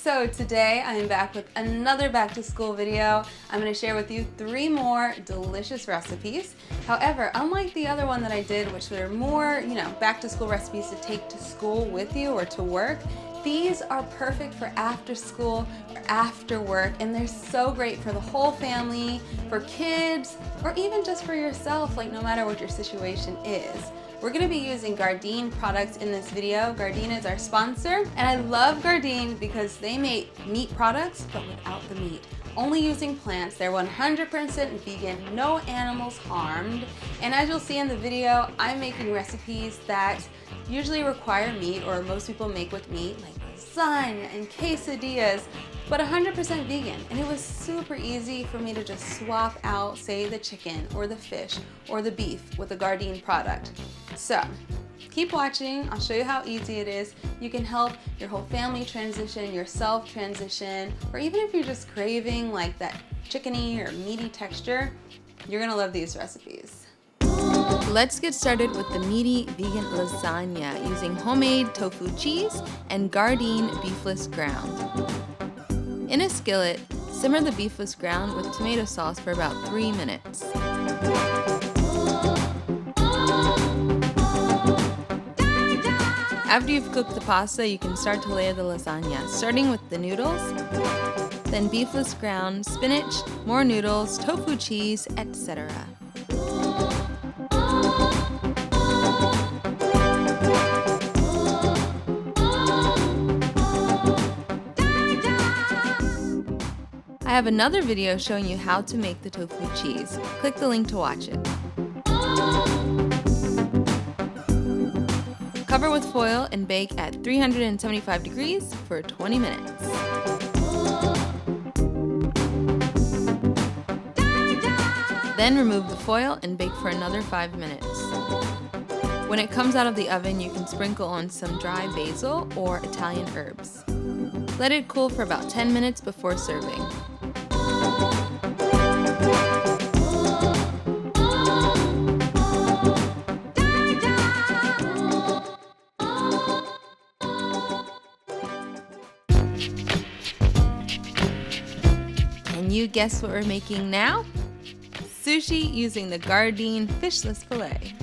So today I am back with another back to school video. I'm going to share with you 3 more delicious recipes. However, unlike the other one that I did, which were more, back to school recipes to take to school with you or to work, these are perfect for after school or after work, and they're so great for the whole family, for kids, or even just for yourself, like no matter what your situation is. We're going to be using Gardein products in this video. Gardein is our sponsor, and I love Gardein because they make meat products but without the meat. Only using plants. They're 100% vegan, no animals harmed. And as you'll see in the video, I'm making recipes that usually require meat, or most people make with meat, like lasagna and quesadillas, but 100% vegan. And it was super easy for me to just swap out, say, the chicken or the fish or the beef with a Gardein product. So keep watching. I'll show you how easy it is. You can help your whole family transition, yourself transition, or even if you're just craving like that chickeny or meaty texture, you're gonna love these recipes. Let's get started with the meaty vegan lasagna using homemade tofu cheese and Gardein beefless ground. In a skillet, simmer the beefless ground with tomato sauce for about 3 minutes. After you've cooked the pasta, you can start to layer the lasagna, starting with the noodles, then beefless ground, spinach, more noodles, tofu cheese, etc. I have another video showing you how to make the tofu cheese. Click the link to watch it. Cover with foil and bake at 375 degrees for 20 minutes. Then remove the foil and bake for another 5 minutes. When it comes out of the oven, you can sprinkle on some dry basil or Italian herbs. Let it cool for about 10 minutes before serving. Can you guess what we're making now? Sushi using the Gardein fishless fillet.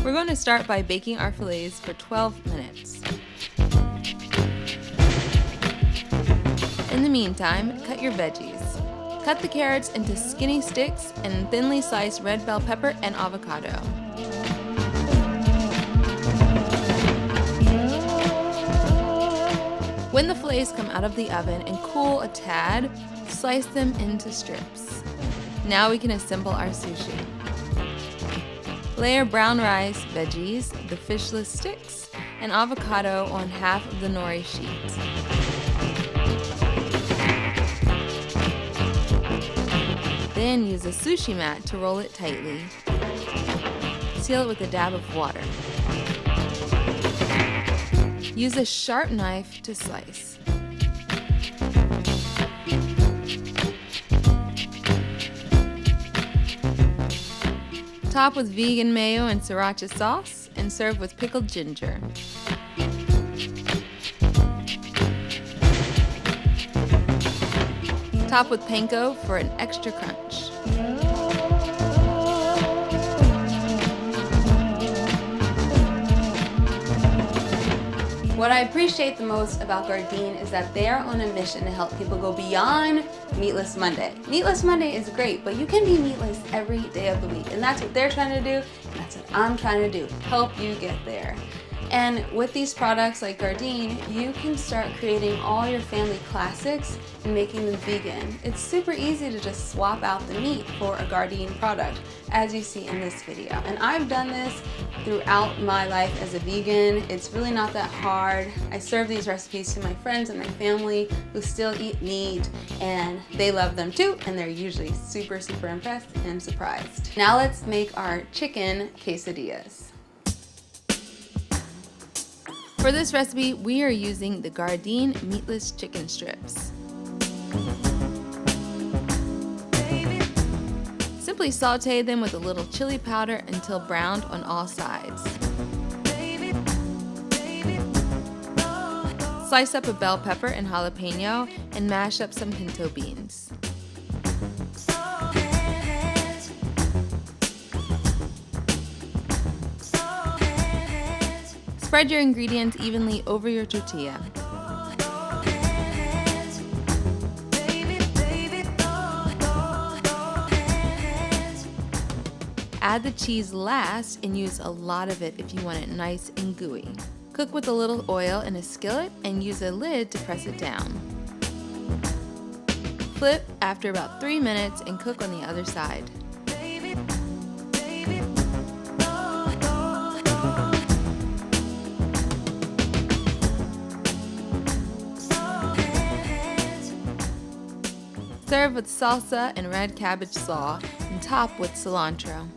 We're going to start by baking our fillets for 12 minutes. In the meantime, cut your veggies. Cut the carrots into skinny sticks and thinly slice red bell pepper and avocado. When the fillets come out of the oven and cool a tad, slice them into strips. Now we can assemble our sushi. Layer brown rice, veggies, the fishless sticks, and avocado on half of the nori sheet. Then use a sushi mat to roll it tightly. Seal it with a dab of water. Use a sharp knife to slice. Top with vegan mayo and sriracha sauce and serve with pickled ginger. Top with panko for an extra crunch. What I appreciate the most about Gardein is that they are on a mission to help people go beyond Meatless Monday. Meatless Monday is great, but you can be meatless every day of the week, and that's what they're trying to do, and that's what I'm trying to do, help you get there. And with these products like Gardein, you can start creating all your family classics and making them vegan. It's super easy to just swap out the meat for a Gardein product, as you see in this video. And I've done this throughout my life as a vegan. It's really not that hard. I serve these recipes to my friends and my family who still eat meat, and they love them too, and they're usually super, super impressed and surprised. Now let's make our chicken quesadillas. For this recipe, we are using the Gardein meatless chicken strips. Simply saute them with a little chili powder until browned on all sides. Slice up a bell pepper and jalapeno and mash up some pinto beans. Spread your ingredients evenly over your tortilla. Add the cheese last and use a lot of it if you want it nice and gooey. Cook with a little oil in a skillet and use a lid to press it down. Flip after about 3 minutes and cook on the other side. Serve with salsa and red cabbage slaw and top with cilantro.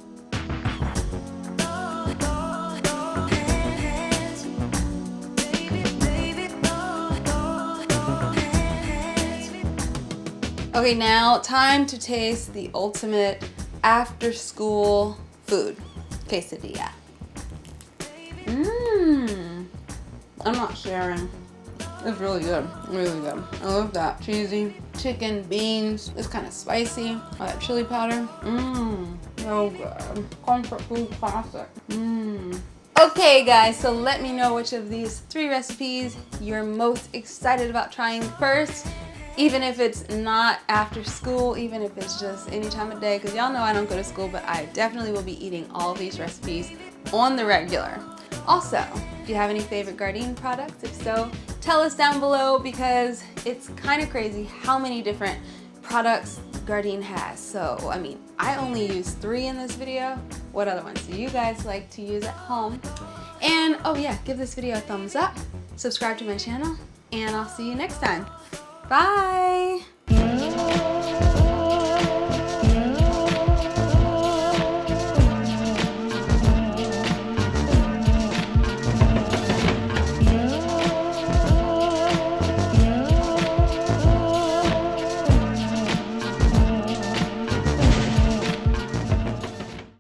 Okay, now time to taste the ultimate after-school food, quesadilla. I'm not sharing. It's really good, really good. I love that. Cheesy, chicken, beans. It's kind of spicy. Oh, that chili powder. So good. Comfort food classic. Okay guys, so let me know which of these 3 recipes you're most excited about trying first. Even if it's not after school, even if it's just any time of day, because y'all know I don't go to school, but I definitely will be eating all these recipes on the regular. Also, do you have any favorite Gardein products? If so, tell us down below, because it's kind of crazy how many different products Gardein has. So, I mean, I only use 3 in this video. What other ones do you guys like to use at home? And, oh yeah, give this video a thumbs up, subscribe to my channel, and I'll see you next time. Bye!